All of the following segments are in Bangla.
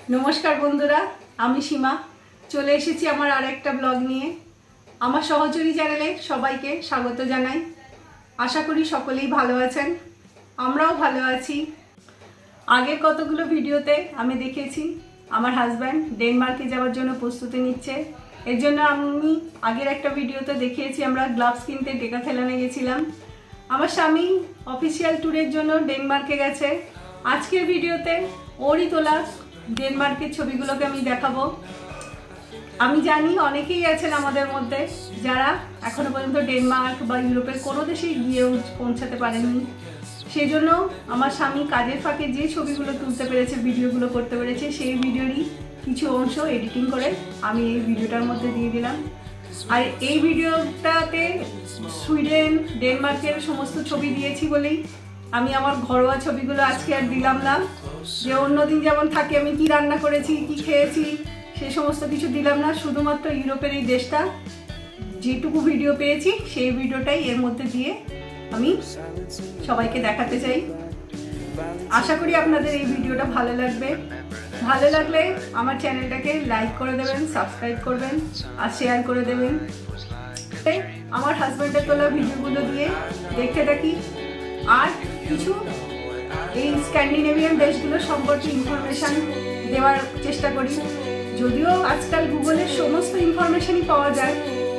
नमस्कार बंधुरा आमी सीमा चले एसेছি আমার আরেকটা ব্লগ নিয়ে। আমার সহচরী চ্যানেলে সবাইকে স্বাগত জানাই। আশা করি সকলেই ভালো আছেন, আমরাও ভালো আছি। আগের কতগুলো ভিডিওতে আমি দেখেছি আমার হাজব্যান্ড ডেনমার্কে যাওয়ার জন্য প্রস্তুতি নিচ্ছে। এর জন্য আমি আগের একটা ভিডিওতে দেখিয়েছি আমরা গ্লাভস কিনতে ডেকাথেলনে গেছিলাম। আমার স্বামী অফিসিয়াল ট্যুরের জন্য ডেনমার্কে গেছে। আজকের ভিডিওতে ওরই তোলা ডেনমার্কের ছবিগুলোকে আমি দেখাবো। আমি জানি অনেকেই আছেন আমাদের মধ্যে যারা এখনো পর্যন্ত ডেনমার্ক বা ইউরোপের কোনো দেশে গিয়েও পৌঁছাতে পারেননি। সেই জন্য আমার স্বামী কাজের ফাঁকে যে ছবিগুলো তুলতে পেরেছে, ভিডিওগুলো করতে পেরেছে, সেই ভিডিওরই কিছু অংশ এডিটিং করে আমি এই ভিডিওটার মধ্যে দিয়ে দিলাম। আর এই ভিডিওটাতে সুইডেন ডেনমার্কের সমস্ত ছবি দিয়েছি বলেই আমি আমার ঘরোয়া ছবিগুলো আজকে আর দিলাম না। যে অন্যদিন যেমন থাকে আমি কি রান্না করেছি, কি খেয়েছি, সেই সমস্ত কিছু দিলাম না। শুধুমাত্র ইউরোপের এই দেশটা যেটুকু ভিডিও পেয়েছি সেই ভিডিওটাই এর মধ্যে দিয়ে আমি সবাইকে দেখাতে চাই। আশা করি আপনাদের এই ভিডিওটা ভালো লাগবে। ভালো লাগলে আমার চ্যানেলটাকে লাইক করে দেবেন, সাবস্ক্রাইব করবেন আর শেয়ার করে দেবেন। আমার হাজব্যান্ডের তোলা ভিডিওগুলো দিয়ে দেখতে থাকি আর কিছু এই স্ক্যান্ডিনেভিয়ান দেশগুলো সম্পর্কে ইনফরমেশান দেওয়ার চেষ্টা করি। যদিও আজকাল গুগলের সমস্ত ইনফরমেশানই পাওয়া যায়,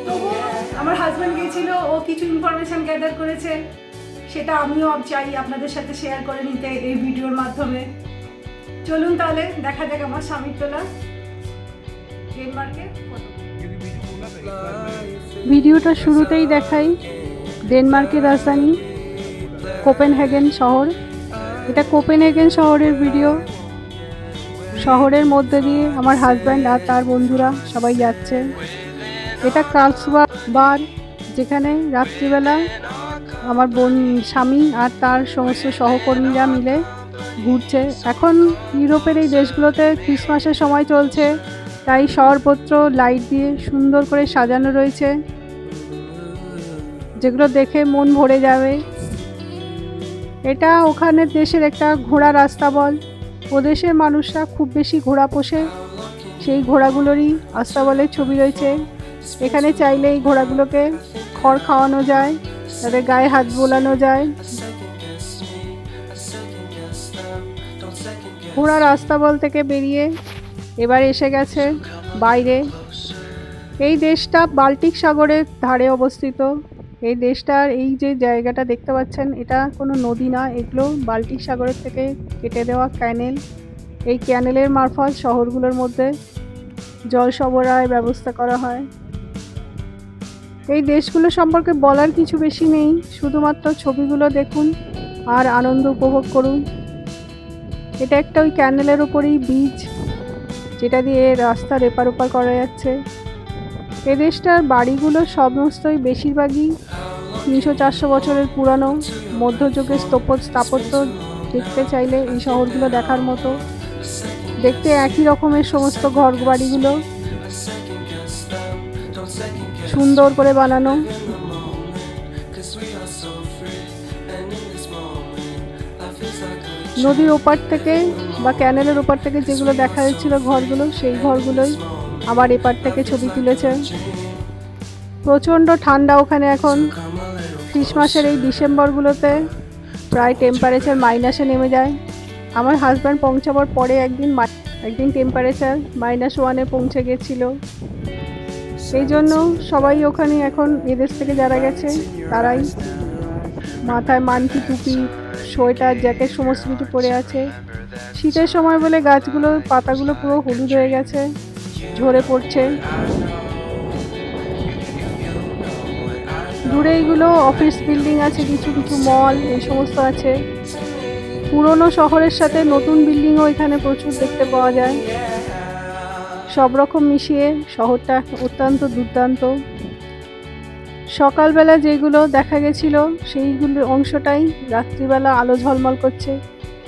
তবুও আমার হাজব্যান্ড গিয়েছিল, ও কিছু ইনফরমেশান গ্যাদার করেছে, সেটা আমিও চাই আপনাদের সাথে শেয়ার করে নিতে এই ভিডিওর মাধ্যমে। চলুন তাহলে দেখা যাক আমার স্বামীর তোলা ডেনমার্কের ফটো। ভিডিওটা শুরুতেই দেখাই ডেনমার্কের রাজধানী কোপেনহেগেন শহর। এটা কোপেনহেগেন শহরের ভিডিও। শহরের মধ্যে দিয়ে আমার হাজব্যান্ড আর তার বন্ধুরা সবাই যাচ্ছে। এটা কার্লসবাদ, যেখানে রাত্রিবেলা আমার স্বামী আর তার সমস্ত সহকর্মীরা মিলে ঘুরছে। এখন ইউরোপের এই দেশগুলোতে ক্রিসমাসের সময় চলছে, তাই শহরপত্র লাইট দিয়ে সুন্দর করে সাজানো রয়েছে, যেগুলো দেখে মন ভরে যাবে। এটা ওখানে দেশের একটা ঘোড়া রাস্তা বল। ও দেশের মানুষরা খুব বেশি ঘোড়া পোষে, সেই ঘোড়াগুলোরই আস্তাবলের ছবি রয়েছে। এখানে চাইলে এই ঘোড়াগুলোকে খড় খাওয়ানো যায়, তাদের গায়ে হাত বোলানো যায়। ঘোড়ার আস্তাবল থেকে বেরিয়ে এবার এসে গেছে বাইরে। এই দেশটা বাল্টিক সাগরের ধারে অবস্থিত। এই দেশটার এই যে জায়গাটা দেখতে পাচ্ছেন, এটা কোনো নদী না, এগুলো বাল্টিক সাগরের থেকে কেটে দেওয়া ক্যানেল। এই ক্যানেলের মারফত শহরগুলোর মধ্যে জল সরবরাহের ব্যবস্থা করা হয়। এই দেশগুলো সম্পর্কে বলার কিছু বেশি নেই, শুধুমাত্র ছবিগুলো দেখুন আর আনন্দ উপভোগ করুন। এটা একটা ওই ক্যানেলের ওপরেই ব্রিজ, যেটা দিয়ে রাস্তার এপার ওপার করা যাচ্ছে। এ দেশটার বাড়িগুলো সমস্তই বেশিরভাগই 300-400 বছরের পুরানো মধ্যযুগের স্থাপত্য। দেখতে চাইলে এই শহরগুলো দেখার মতো। দেখতে একই রকমের সমস্ত ঘর বাড়িগুলো, সুন্দর করে বানানো। নদীর ওপার থেকে বা ক্যানেলের ওপার থেকে যেগুলো দেখা যাচ্ছিল ঘরগুলো, সেই ঘরগুলোই আবার এপার থেকে ছবি তুলেছে। প্রচণ্ড ঠান্ডা ওখানে এখন। ক্রিসমাসের এই ডিসেম্বরগুলোতে প্রায় টেম্পারেচার মাইনাসে নেমে যায়। আমার হাজব্যান্ড পৌঁছাবার পরে একদিন টেম্পারেচার -1-এ পৌঁছে গেছিল। সেই জন্য সবাই ওখানে এখন এদেশ থেকে যারা গেছে তারাই মাথায় মানকি, টুপি, সোয়েটার, জ্যাকেট সমস্ত কিছু পরে আছে। শীতের সময় বলে গাছগুলোর পাতাগুলো পুরো হলুদ হয়ে গেছে, ঝরে পড়ছে। দূরে এইগুলো অফিস বিল্ডিং আছে, কিছু কিছু মল, এই সমস্ত আছে। পুরনো শহরের সাথে নতুন বিল্ডিংও এখানে প্রচুর দেখতে পাওয়া যায়। সব রকম মিশিয়ে শহরটা অত্যন্ত দুর্দান্ত। সকালবেলা যেগুলো দেখা গেছিল সেইগুলোর অংশটাই রাত্রিবেলা আলো ঝলমল করছে।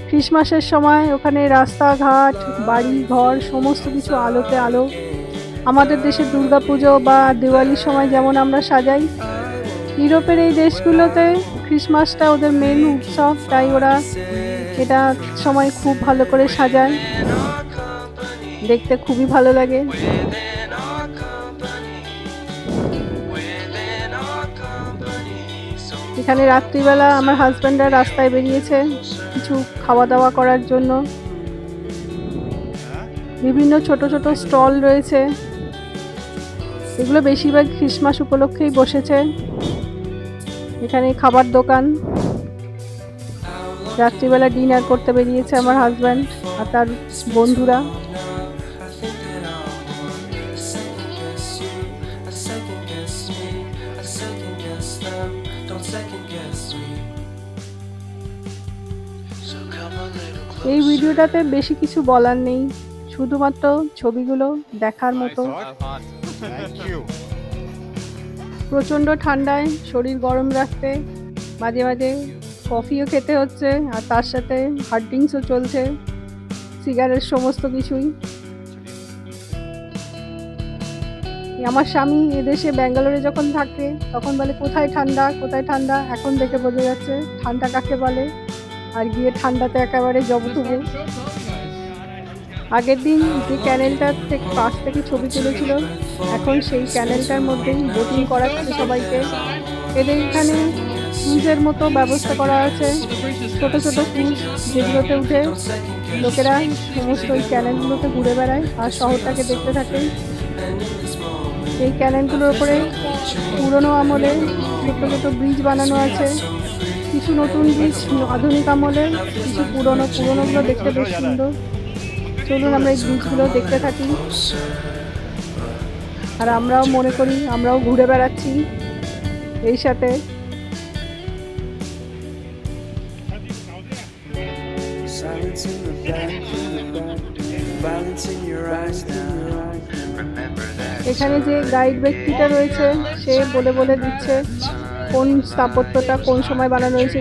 ক্রিসমাসের সময় ওখানে রাস্তাঘাট, বাড়ি ঘর সমস্ত কিছু আলোতে আলো। আমাদের দেশে দুর্গাপুজো বা দিওয়ালির সময় যেমন আমরা সাজাই, ইউরোপের এই দেশগুলোতে ক্রিসমাসটা ওদের মেন উৎসব, তাই ওরা এটা সময় খুব ভালো করে সাজায়। দেখতে খুবই ভালো লাগে। এখানে রাত্রিবেলা আমার হাজব্যান্ডরা রাস্তায় বেরিয়েছে কিছু খাওয়া দাওয়া করার জন্য। বিভিন্ন ছোট ছোট স্টল রয়েছে, এগুলো বেশিরভাগ ক্রিসমাস উপলক্ষেই বসেছে। এখানে খাবার দোকান। রাত্রিবেলা ডিনার করতে বেরিয়েছে আমার হাজব্যান্ড আর তার বন্ধুরা। এই ভিডিওটাতে বেশি কিছু বলার নেই, শুধুমাত্র ছবিগুলো দেখার মতো। প্রচণ্ড ঠান্ডায় শরীর গরম রাখতে মাঝে মাঝে কফিও খেতে হচ্ছে, আর তার সাথে হার্ড ড্রিঙ্কসও চলছে, সিগারেট সমস্ত কিছুই। আমার স্বামী এদেশে ব্যাঙ্গালোরে যখন থাকে তখন বলে কোথায় ঠান্ডা কোথায় ঠান্ডা, এখন দেখে বোঝা যাচ্ছে ঠান্ডা কাকে বলে। আর গিয়ে ঠান্ডাতে একেবারে জবথুবু। আগের দিন যে ক্যানেলটার পাশ থেকে ছবি তুলেছিল, এখন সেই ক্যানেলটার মধ্যেই বোটিং করাচ্ছে সবাইকে। এদের এখানে ক্রুজের মতো ব্যবস্থা করা আছে, ছোট ছোট ক্রুজ যেগুলোতে উঠে লোকেরা সমস্ত ওই ক্যানেলগুলোতে ঘুরে বেড়ায় আর শহরটাকে দেখতে থাকে। এই ক্যানেলগুলোর উপরে পুরনো আমলে ছোট ছোট ব্রিজ বানানো আছে, কিছু নতুন ব্রিজ আধুনিক আমলের, কিছু পুরনোগুলো দেখতে বেশ সুন্দর। চলুন আমরা এই ব্রিজগুলো দেখতে থাকি, আর আমরাও মনে করি আমরাও ঘুরে বেড়াচ্ছি এই সাথে। এখানে যে গাইড ব্যক্তিটা রয়েছে সে বলে বলে দিচ্ছে কোন স্থাপত্যটা কোন সময় বানানো হয়েছে,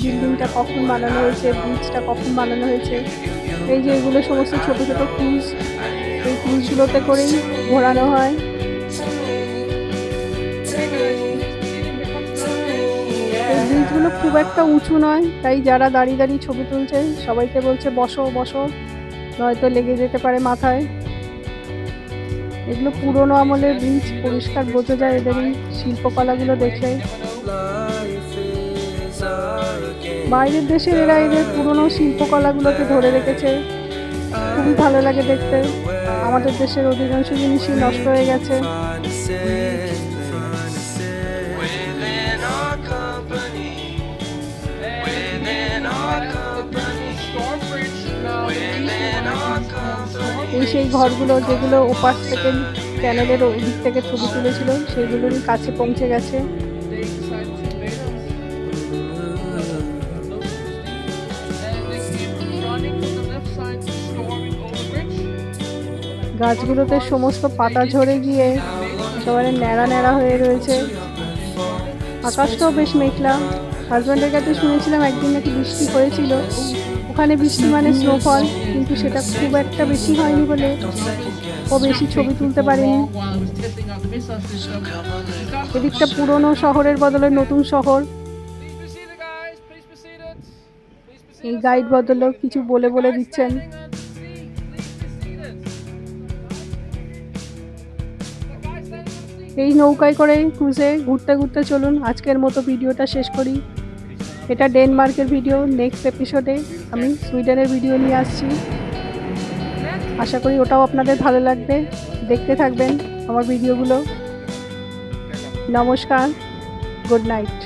বিল্ডিংটা কখন বানানো হয়েছে, ব্রিজটা কখন বানানো হয়েছে। এই যে এগুলো সমস্ত ছোট ছোট ক্রুজ, এই ক্রুজগুলোতে করেই ঘোরানো হয়। এই ব্রিজগুলো খুব একটা উঁচু নয়, তাই যারা দাঁড়িয়ে দাঁড়িয়ে ছবি তুলছে সবাইকে বলছে বসো বসো, নয়তো লেগে যেতে পারে মাথায়। এগুলো পুরনো আমলের ব্রিজ, পরিষ্কার বোঝা যায় এদের এই শিল্পকলাগুলো দেখলে। বাইরের দেশের এরা এদের পুরনো শিল্পকলাগুলোকে ধরে রেখেছে, খুবই ভালো লাগে দেখতে। আমাদের দেশের অধিকাংশ জিনিসই নষ্ট হয়ে গেছে। এই সেই ঘরগুলো যেগুলো ওপাশ থেকে ক্যানেলের ওদিক থেকে ছবি তুলেছিল, সেগুলোরই কাছে পৌঁছে গেছে। গাছগুলোতে সমস্ত পাতা ঝরে গিয়ে একেবারে ন্যাড়া ন্যাড়া হয়ে রয়েছে। আকাশটাও বেশ মেঘলা। হাজব্যান্ডের কাছে শুনেছিলাম একদিন নাকি বৃষ্টি হয়েছিল, ওখানে বৃষ্টি মানে স্নোফল, কিন্তু সেটা খুব একটা বেশি হয়নি বলে ও বেশি ছবি তুলতে পারেনি। এদিকটা পুরনো শহরের বদলে নতুন শহর। এই গাইড বদলেও কিছু বলে বলে দিচ্ছেন। এই নৌকায় করে ক্রুজে ঘুরতে ঘুরতে চলুন আজকের মতো ভিডিওটা শেষ করি। এটা ডেনমার্কের ভিডিও, নেক্সট এপিসোডে আমি সুইডেনের ভিডিও নিয়ে আসছি। আশা করি ওটাও আপনাদের ভালো লাগবে, দেখতে থাকবেন আমার ভিডিওগুলো। নমস্কার, গুড নাইট।